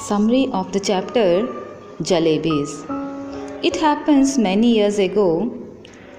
Summary of the chapter Jalebis. It happens many years ago.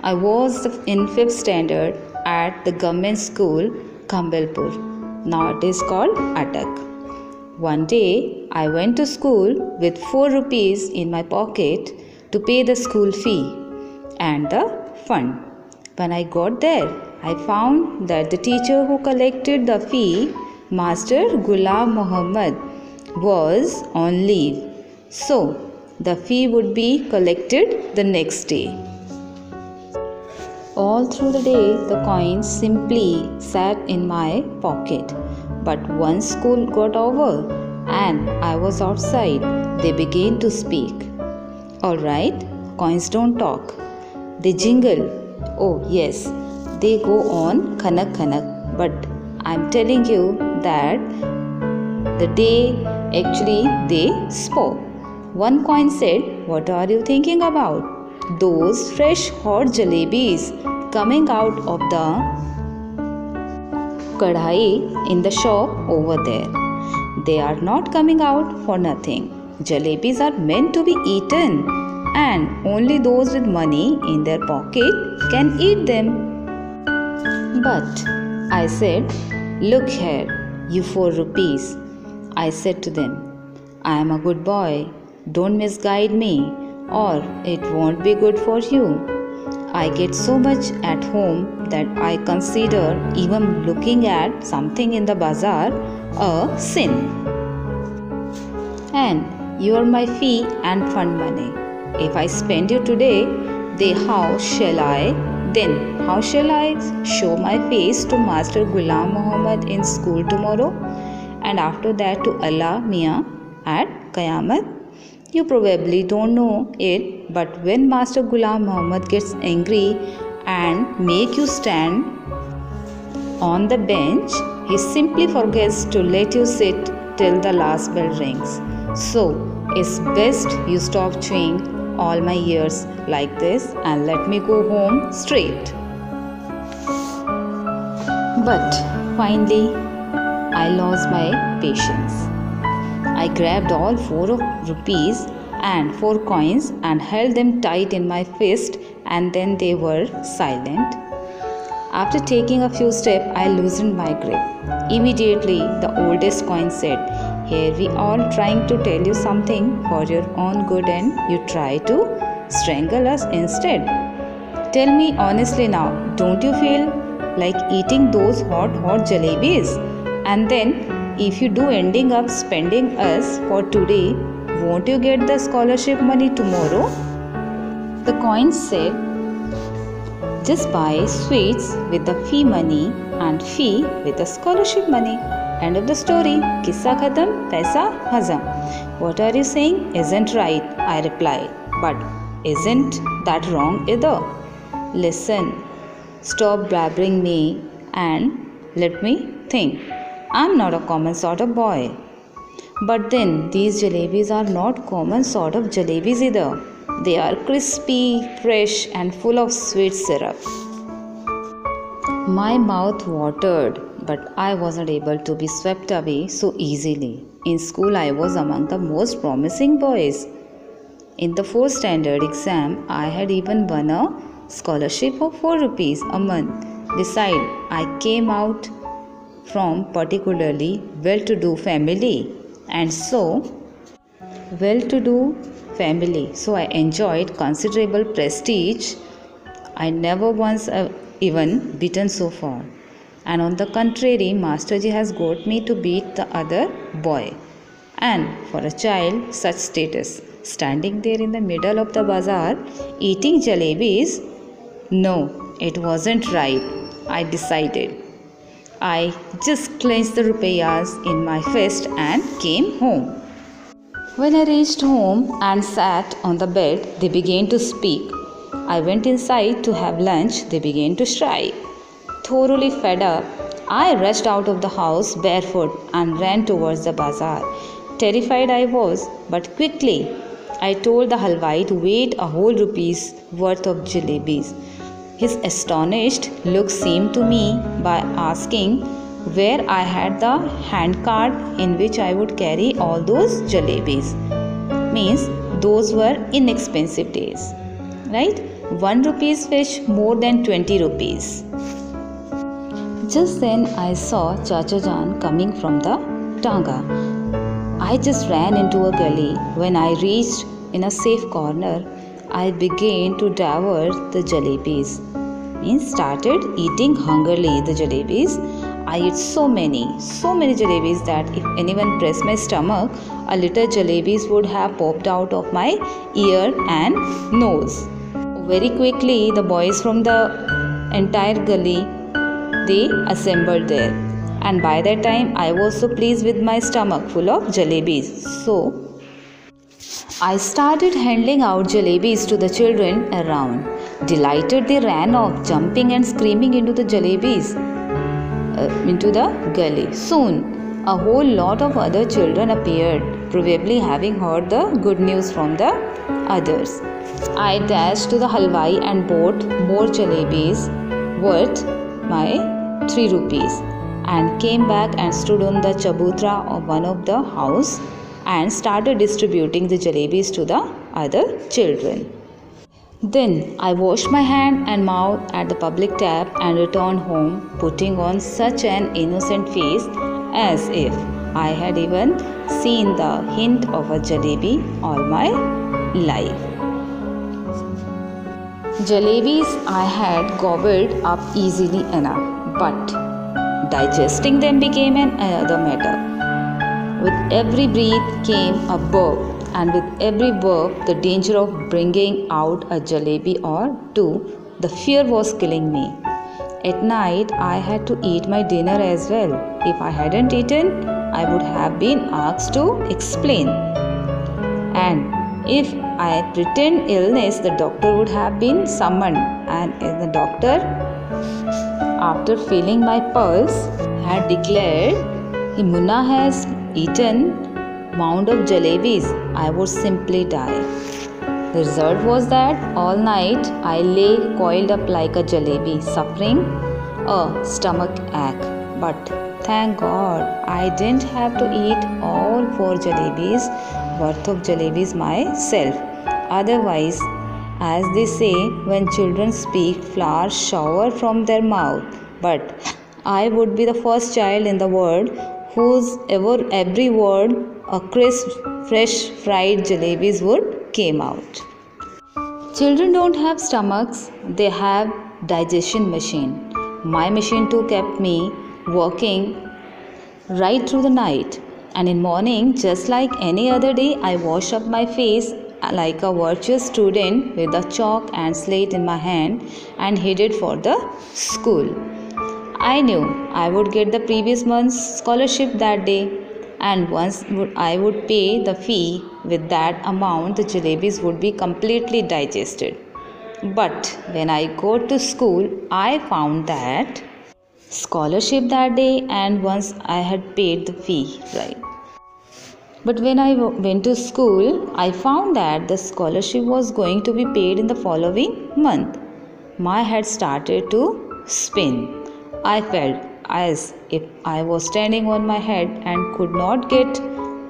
I was in 5th standard at the government school Kambelpur. Now it is called Atak. One day I went to school with 4 rupees in my pocket to pay the school fee and the fund. When I got there, I found that the teacher who collected the fee, Master Ghulam Muhammad, was on leave. So, the fee would be collected the next day. All through the day, the coins simply sat in my pocket. But once school got over and I was outside, they began to speak. Alright, coins don't talk. They jingle. Oh yes, they go on khanak khanak. But I'm telling you that the day actually they spoke. One coin said, "What are you thinking about? Those fresh hot jalebis coming out of the kadhai in the shop over there. They are not coming out for nothing. Jalebis are meant to be eaten, and only those with money in their pocket can eat them." But I said, "Look here, you 4 rupees. I said to them, I am a good boy. Don't misguide me, or it won't be good for you. I get so much at home that I consider even looking at something in the bazaar a sin. And you are my fee and fund money. If I spend you today, then how shall I show my face to Master Ghulam Muhammad in school tomorrow? And after that to Allah Mia at Qayamat? You probably don't know it, but when Master Ghulam Muhammad gets angry and make you stand on the bench, he simply forgets to let you sit till the last bell rings. So, it's best you stop chewing all my ears like this and let me go home straight." But finally, I lost my patience. I grabbed all 4 rupees and 4 coins and held them tight in my fist, and then they were silent. After taking a few steps, I loosened my grip. Immediately, the oldest coin said, "Here we all trying to tell you something for your own good and you try to strangle us instead. Tell me honestly now, don't you feel like eating those hot jalebis? And then, if you do ending up spending us for today, won't you get the scholarship money tomorrow?" The coins said, "Just buy sweets with the fee money and fee with the scholarship money. End of the story. Kissa khatam, paisa hazam." "What are you saying isn't right," I replied. "But isn't that wrong either? Listen, stop blabbering me and let me think. I'm not a common sort of boy." "But then these jalebis are not common sort of jalebis either. They are crispy, fresh and full of sweet syrup." My mouth watered, but I wasn't able to be swept away so easily. In school, I was among the most promising boys. In the 4th standard exam, I had even won a scholarship of 4 rupees a month. Besides, I came out from particularly well-to-do family, so I enjoyed considerable prestige. I never once even beaten so far, and on the contrary, Masterji has got me to beat the other boy. And for a child, such status, standing there in the middle of the bazaar eating jalebis, no, it wasn't right. I decided. I just clenched the rupees in my fist and came home. When I reached home and sat on the bed, they began to speak. I went inside to have lunch. They began to strike. Thoroughly fed up, I rushed out of the house barefoot and ran towards the bazaar. Terrified I was, but quickly I told the halwai to wait a whole rupee's worth of jalebis. His astonished look seemed to me by asking, where I had the hand cart in which I would carry all those jalebis. Means those were inexpensive days, right? 1 rupees fetched more than 20 rupees. Just then I saw Chacha Jaan coming from the Tanga. I just ran into a gully. When I reached in a safe corner, I began to devour the jalebis. Means started eating hungrily the jalebis. I ate so many jalebis that if anyone pressed my stomach, a little jalebis would have popped out of my ear and nose. Very quickly, the boys from the entire gully, they assembled there. And by that time, I was so pleased with my stomach full of jalebis. So, I started handing out jalebis to the children around. Delighted, they ran off, jumping and screaming into the jalebis, into the gully. Soon, a whole lot of other children appeared, probably having heard the good news from the others. I dashed to the halwai and bought more jalebis worth my 3 rupees and came back and stood on the chabutra of one of the house and started distributing the jalebis to the other children. Then I washed my hand and mouth at the public tap and returned home, putting on such an innocent face as if I had even seen the hint of a jalebi all my life. Jalebis I had gobbled up easily enough, but digesting them became another matter. With every breath came a burp, and with every burp, the danger of bringing out a jalebi or two, the fear was killing me. At night, I had to eat my dinner as well. If I hadn't eaten, I would have been asked to explain. And if I pretend illness, the doctor would have been summoned, and the doctor, after feeling my pulse, had declared, Munna has eaten mound of jalebis, I would simply die. The result was that all night I lay coiled up like a jalebi, suffering a stomach ache. But thank God I didn't have to eat all 4 jalebis worth of jalebis myself. Otherwise, as they say, when children speak, flowers shower from their mouth. But I would be the first child in the world whose every word a crisp, fresh fried jalebis would came out. Children don't have stomachs, they have digestion machine. My machine too kept me working right through the night. And in morning, just like any other day, I wash up my face like a virtuous student with a chalk and slate in my hand and headed for the school. I knew I would get the previous month's scholarship that day, and once I would pay the fee, with that amount the jalebis would be completely digested. But when I got to school, I found that scholarship that day, and once I had paid the fee, right? But when I went to school, I found that the scholarship was going to be paid in the following month. My head started to spin. I felt as if I was standing on my head and could not get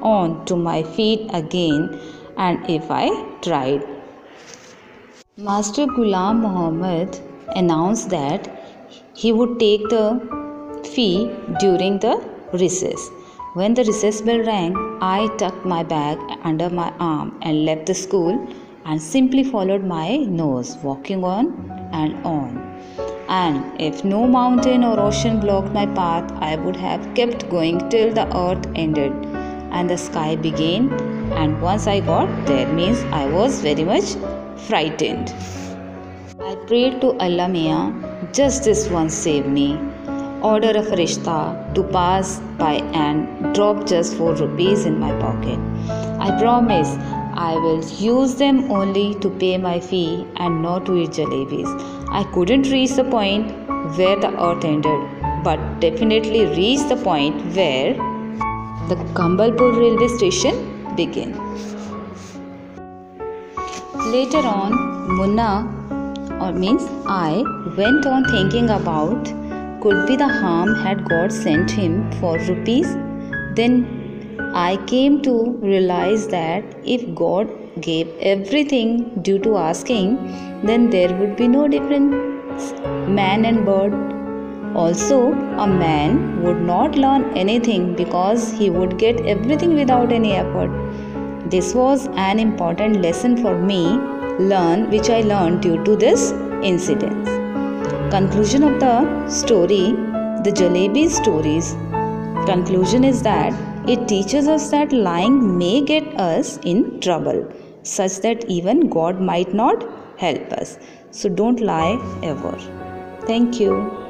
on to my feet again, and if I tried. Master Ghulam Muhammad announced that he would take the fee during the recess. When the recess bell rang, I tucked my bag under my arm and left the school and simply followed my nose, walking on and on. And if no mountain or ocean blocked my path, I would have kept going till the earth ended and the sky began. And once I got there, means I was very much frightened. I prayed to Allah Mian, just this once save me. Order a farishta to pass by and drop just 4 rupees in my pocket. I promise I will use them only to pay my fee and not to eat jalebis. I couldn't reach the point where the earth ended, but definitely reached the point where the Kambalpur railway station began. Later on, I went on thinking about could be the harm had God sent him for rupees? Then I came to realize that if God gave everything due to asking, then there would be no difference man and bird. Also, a man would not learn anything because he would get everything without any effort. This was an important lesson for me, which I learned due to this incident. Conclusion of the story, the Jalebi stories. Conclusion is that it teaches us that lying may get us in trouble, such that even God might not help us. So don't lie ever. Thank you.